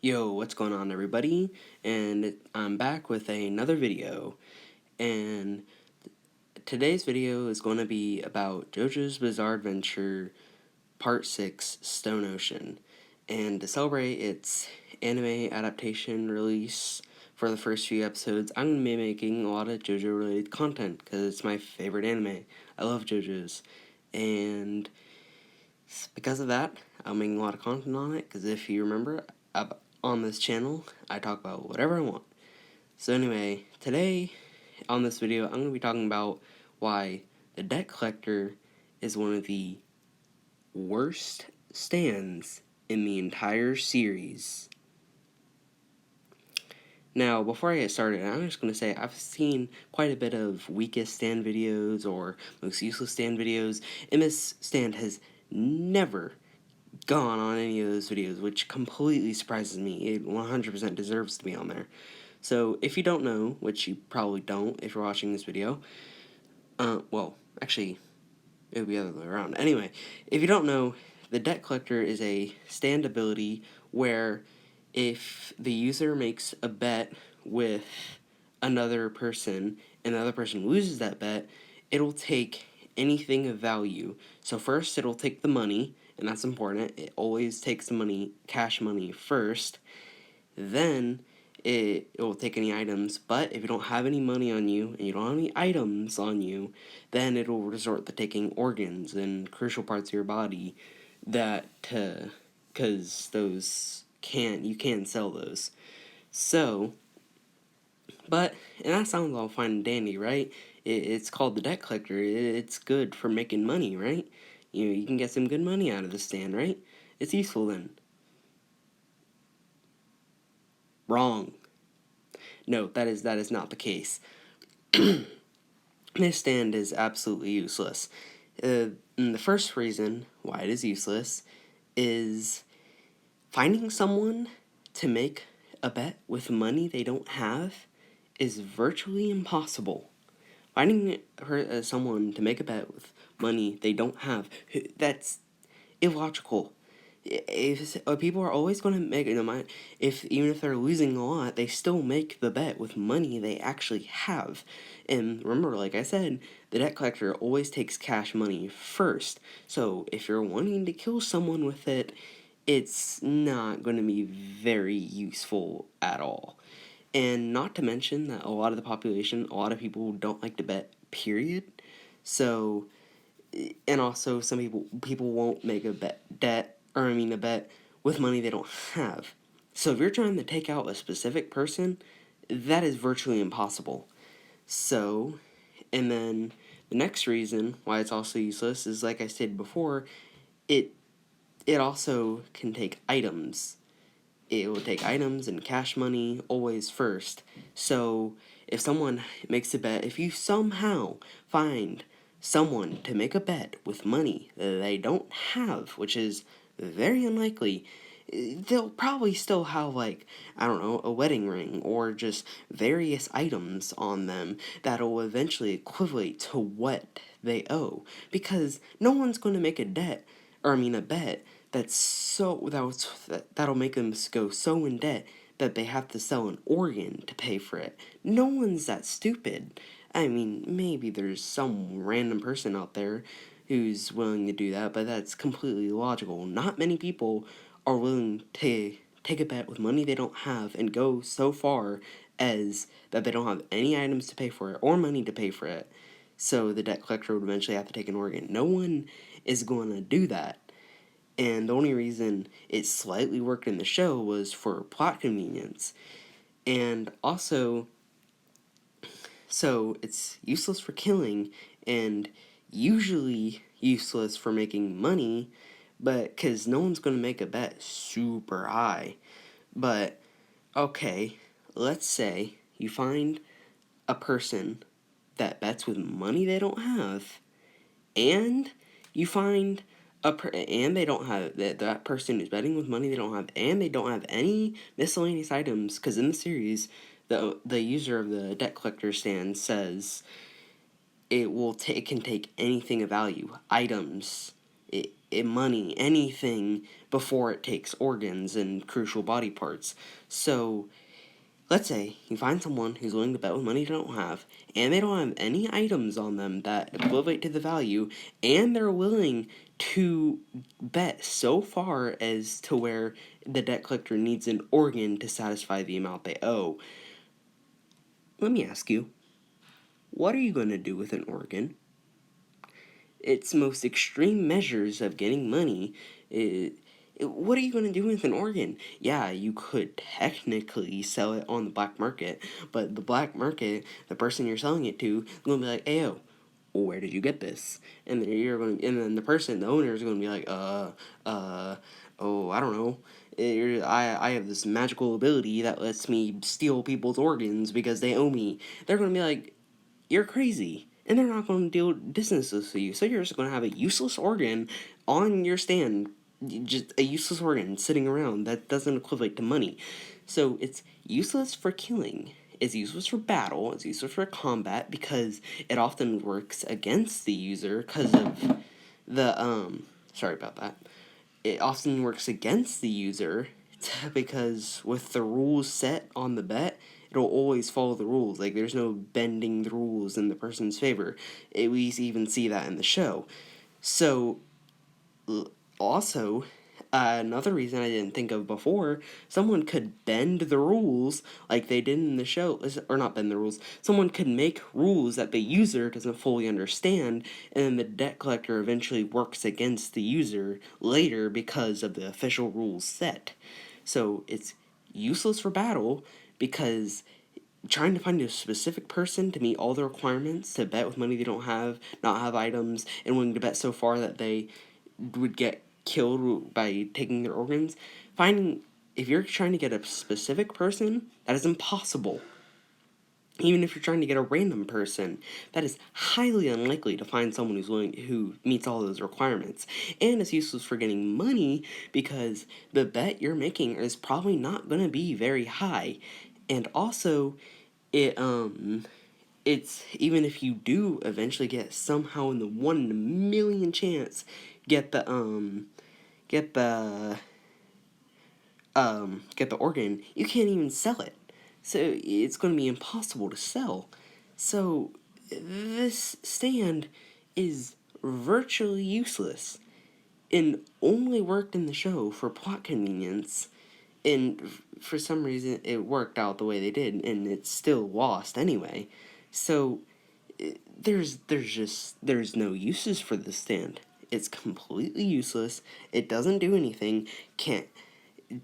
Yo, what's going on, everybody? And I'm back with another video, and today's video is going to be about JoJo's Bizarre Adventure Part 6 Stone Ocean. And to celebrate its anime adaptation release for the first few episodes, I'm going to be making a lot of JoJo related content because it's my favorite anime. I love JoJo's, and because of that, I'm making a lot of content on it because if you remember, on this channel, I talk about whatever I want. So anyway, today on this video, I'm going to be talking about why the Debt Collector is one of the worst stands in the entire series. Now, before I get started, I'm just going to say I've seen quite a bit of weakest stand videos or most useless stand videos, and this stand has never gone on any of those videos, which completely surprises me. It 100% deserves to be on there. So, if you don't know, which you probably don't if you're watching this video, well, actually, it would be the other way around. Anyway, if you don't know, the Debt Collector is a stand ability where if the user makes a bet with another person and the other person loses that bet, it'll take anything of value. So first, it'll take the money, and that's important. It always takes the money, cash money first. Then it will take any items, but if you don't have any money on you and you don't have any items on you, then it'll resort to taking organs and crucial parts of your body that because you can sell those. So, but and that sounds all fine and dandy, right? It's called the Debt Collector. It's good for making money, right? You can get some good money out of the stand, right? It's useful then. Wrong. No, that is not the case. This stand is absolutely useless. And the first reason why it is useless is finding someone to make a bet with money they don't have is virtually impossible. Finding someone to make a bet with money they don't have, that's illogical. If people are always going to make it, even if they're losing a lot, they still make the bet with money they actually have. And remember, like I said, the Debt Collector always takes cash money first. So if you're wanting to kill someone with it, it's not going to be very useful at all. And not to mention that a lot of the population, a lot of people don't like to bet, period. So, and also some people won't make a bet with money they don't have. So if you're trying to take out a specific person, that is virtually impossible. So, and then the next reason why it's also useless is, like I said before, it also can take items. It will take items and cash money always first. So if someone makes a bet, if you somehow find someone to make a bet with money that they don't have, which is very unlikely, they'll probably still have, like, I don't know, a wedding ring or just various items on them that'll eventually equivalent to what they owe. Because no one's going to make a bet that'll make them go so in debt that they have to sell an organ to pay for it. No one's that stupid. I mean, maybe there's some random person out there who's willing to do that, but that's completely illogical. Not many people are willing to take a bet with money they don't have and go so far as that they don't have any items to pay for it or money to pay for it. So the Debt Collector would eventually have to take an organ. No one is going to do that. And the only reason it slightly worked in the show was for plot convenience. And also, so it's useless for killing and usually useless for making money, but because no one's going to make a bet super high. But, okay, let's say you find a person that bets with money they don't have, and you find and they don't have that person who's betting with money they don't have, and they don't have any miscellaneous items, because in the series the user of the Debt Collector stand says it can take anything of value, items. money, anything, before it takes organs and crucial body parts. So, let's say you find someone who's willing to bet with money they don't have, and they don't have any items on them that equivalent to the value, and they're willing to bet so far as to where the debt collector needs an organ to satisfy the amount they owe. Let me ask you, what are you going to do with an organ? Its most extreme measures of getting money, what are you going to do with an organ? Yeah, you could technically sell it on the black market, but the black market, the person you're selling it to, is going to be like, hey, yo, where did you get this? And then and then the owner is going to be like, oh, I don't know. I have this magical ability that lets me steal people's organs because they owe me. They're going to be like, you're crazy. And they're not going to deal business with you. So you're just going to have a useless organ on your stand. Just a useless organ sitting around that doesn't equate to money. So it's useless for killing. It's useless for battle. It's useless for combat because it often works against the user because of the, sorry about that. It often works against the user because with the rules set on the bet, it'll always follow the rules. Like, there's no bending the rules in the person's favor. We even see that in the show. So, also, another reason I didn't think of before, someone could bend the rules like they did in the show, or not bend the rules, someone could make rules that the user doesn't fully understand, and then the debt collector eventually works against the user later because of the official rules set. So it's useless for battle because trying to find a specific person to meet all the requirements to bet with money they don't have, not have items, and willing to bet so far that they would get killed by taking their organs, if you're trying to get a specific person, that is impossible. Even if you're trying to get a random person, that is highly unlikely to find someone who meets all those requirements. And it's useless for getting money because the bet you're making is probably not going to be very high. And also, it's even if you do eventually get somehow in the 1 in a million chance get the organ, you can't even sell it. So it's going to be impossible to sell. So this stand is virtually useless and only worked in the show for plot convenience. And for some reason it worked out the way they did, and it's still lost anyway. So there's no uses for this stand. It's completely useless. It doesn't do anything. It can't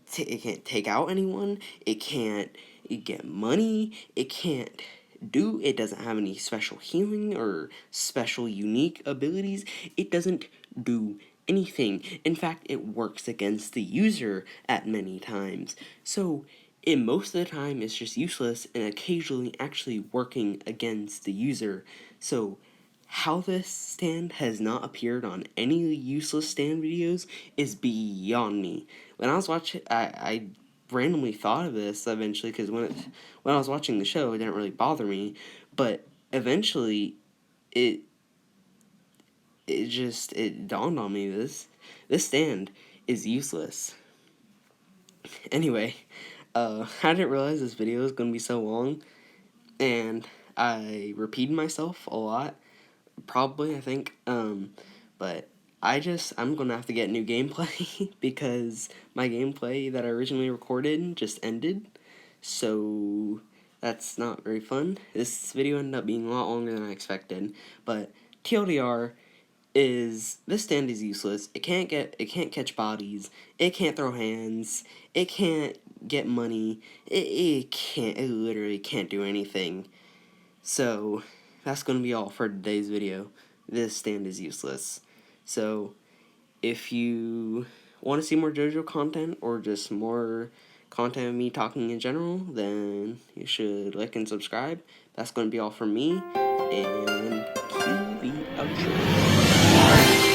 take out anyone. It can't get money. It doesn't have any special healing or special unique abilities. It doesn't do anything. In fact, it works against the user at many times. So, most of the time, it's just useless and occasionally actually working against the user. So, how this stand has not appeared on any useless stand videos is beyond me. When I was watching, I randomly thought of this eventually because when I was watching the show, it didn't really bother me, but eventually, it dawned on me this stand is useless. Anyway, I didn't realize this video was gonna be so long, and I repeated myself a lot. Probably, I think. But I'm gonna have to get new gameplay because my gameplay that I originally recorded just ended. So that's not very fun. This video ended up being a lot longer than I expected. But TLDR is this stand is useless. It can't catch bodies. It can't throw hands. It can't get money. It literally can't do anything. So that's going to be all for today's video. This stand is useless. So, if you want to see more JoJo content or just more content of me talking in general, then you should like and subscribe. That's going to be all from me, and cue the outro.